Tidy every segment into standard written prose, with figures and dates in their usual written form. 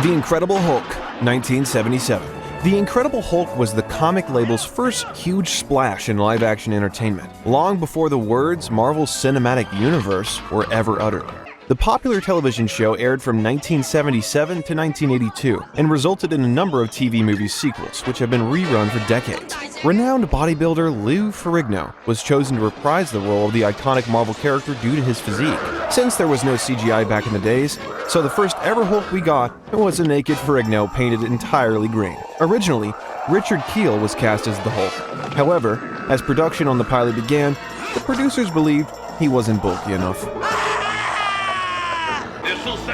The Incredible Hulk, 1977. The Incredible Hulk was the comic label's first huge splash in live-action entertainment, long before the words Marvel's Cinematic Universe were ever uttered. The popular television show aired from 1977 to 1982 and resulted in a number of TV movie sequels, which have been rerun for decades. Renowned bodybuilder Lou Ferrigno was chosen to reprise the role of the iconic Marvel character due to his physique. Since there was no CGI back in the days, so the first ever Hulk we got was a naked Ferrigno painted entirely green. Originally, Richard Kiel was cast as the Hulk. However, as production on the pilot began, the producers believed he wasn't bulky enough.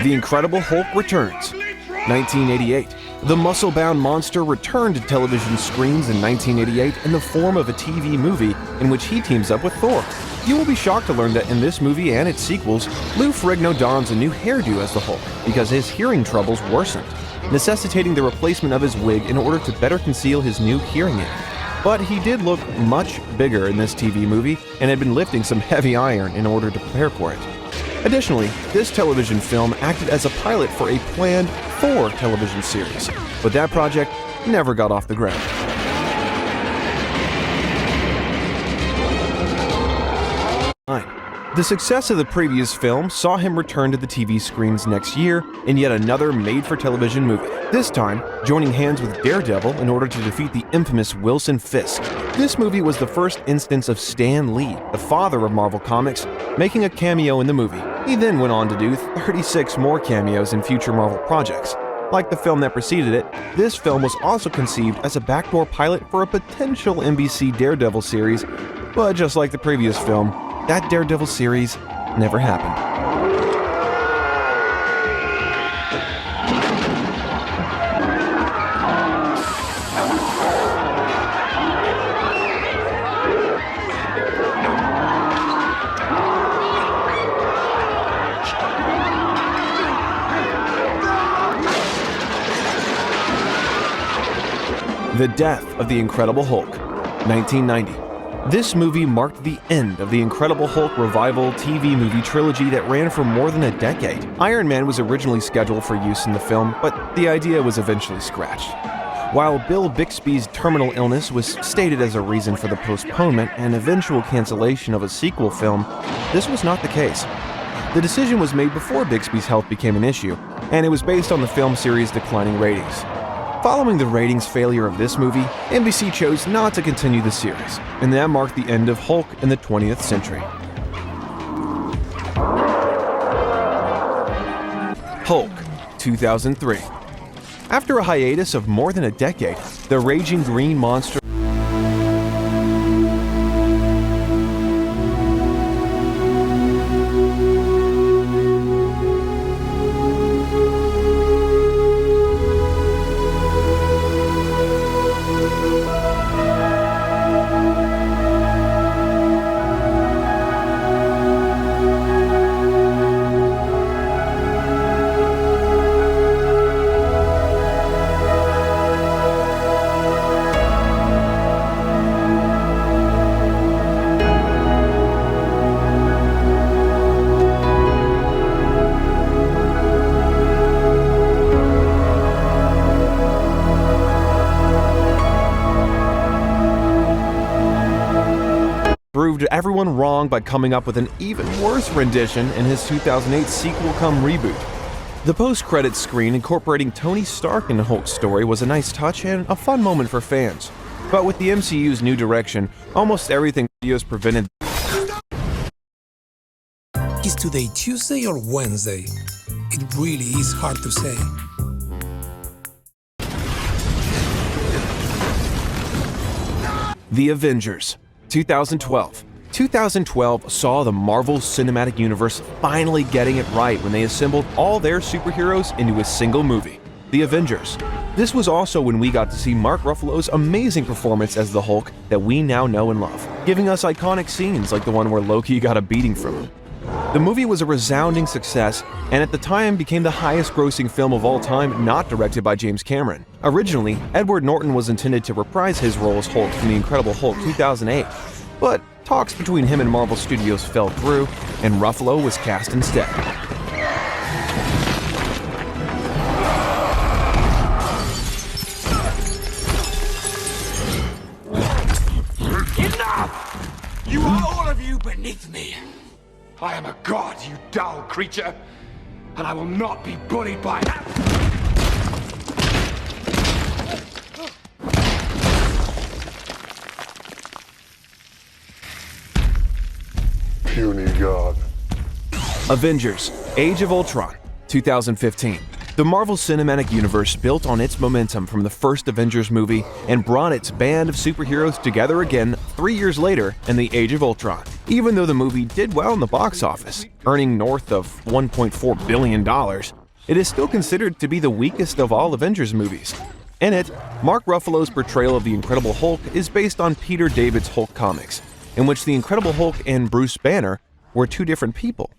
The Incredible Hulk returns, 1988. The muscle-bound monster returned to television screens in 1988 in the form of a TV movie in which he teams up with Thor. You will be shocked to learn that in this movie and its sequels, Lou Ferrigno dons a new hairdo as the Hulk because his hearing troubles worsened, necessitating the replacement of his wig in order to better conceal his new hearing aid. But he did look much bigger in this TV movie and had been lifting some heavy iron in order to prepare for it. Additionally, this television film acted as a pilot for a planned Thor television series, but that project never got off the ground. The success of the previous film saw him return to the TV screens next year in yet another made-for-television movie, this time joining hands with Daredevil in order to defeat the infamous Wilson Fisk. This movie was the first instance of Stan Lee, the father of Marvel Comics, making a cameo in the movie. He then went on to do 36 more cameos in future Marvel projects. Like the film that preceded it, this film was also conceived as a backdoor pilot for a potential NBC Daredevil series, but just like the previous film, that Daredevil series never happened. The Death of the Incredible Hulk, 1990. This movie marked the end of the Incredible Hulk revival TV movie trilogy that ran for more than a decade. Iron Man was originally scheduled for use in the film, but the idea was eventually scratched. While Bill Bixby's terminal illness was stated as a reason for the postponement and eventual cancellation of a sequel film, this was not the case. The decision was made before Bixby's health became an issue, and it was based on the film series' declining ratings. Following the ratings failure of this movie, NBC chose not to continue the series, and that marked the end of Hulk in the 20th century. Hulk, 2003. After a hiatus of more than a decade, the raging green monster proved everyone wrong by coming up with an even worse rendition in his 2008 sequel-cum-reboot. The post-credits screen incorporating Tony Stark in Hulk's story was a nice touch and a fun moment for fans. But with the MCU's new direction, almost everything studios prevented. Is today Tuesday or Wednesday? It really is hard to say. The Avengers, 2012. 2012 saw the Marvel Cinematic Universe finally getting it right when they assembled all their superheroes into a single movie, The Avengers. This was also when we got to see Mark Ruffalo's amazing performance as the Hulk that we now know and love, giving us iconic scenes like the one where Loki got a beating from him. The movie was a resounding success and at the time became the highest-grossing film of all time not directed by James Cameron. Originally, Edward Norton was intended to reprise his role as Hulk from The Incredible Hulk 2008, but talks between him and Marvel Studios fell through, and Ruffalo was cast instead. You are all of you beneath me. I am a god, you dull creature, and I will not be bullied by that. Puny god. Avengers: Age of Ultron, 2015. The Marvel Cinematic Universe built on its momentum from the first Avengers movie and brought its band of superheroes together again 3 years later in the Age of Ultron. Even though the movie did well in the box office, earning north of $1.4 billion, it is still considered to be the weakest of all Avengers movies. In it, Mark Ruffalo's portrayal of the Incredible Hulk is based on Peter David's Hulk comics, in which the Incredible Hulk and Bruce Banner were two different people.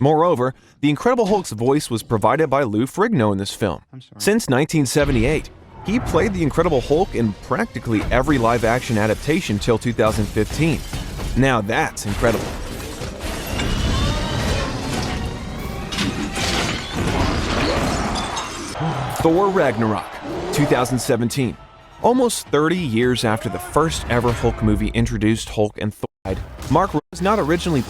Moreover, the Incredible Hulk's voice was provided by Lou Ferrigno in this film. Since 1978, he played the Incredible Hulk in practically every live-action adaptation till 2015. Now that's incredible. Thor: Ragnarok, 2017. Almost 30 years after the first ever Hulk movie introduced Hulk and Thor, Mark was not originally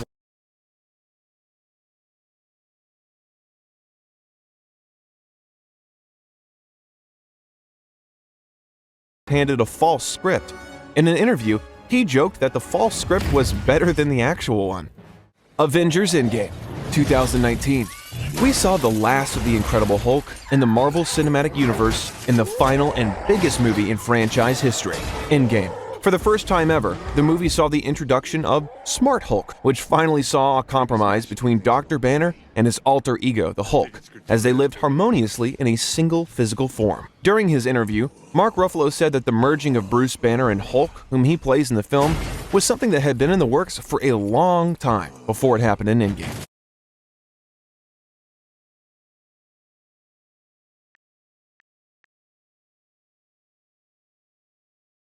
handed a false script. In an interview, he joked that the false script was better than the actual one. Avengers: Endgame, 2019. We saw the last of the Incredible Hulk in the Marvel Cinematic Universe in the final and biggest movie in franchise history, Endgame. For the first time ever, the movie saw the introduction of Smart Hulk, which finally saw a compromise between Dr. Banner and his alter ego, the Hulk, as they lived harmoniously in a single physical form. During his interview, Mark Ruffalo said that the merging of Bruce Banner and Hulk, whom he plays in the film, was something that had been in the works for a long time before it happened in Endgame.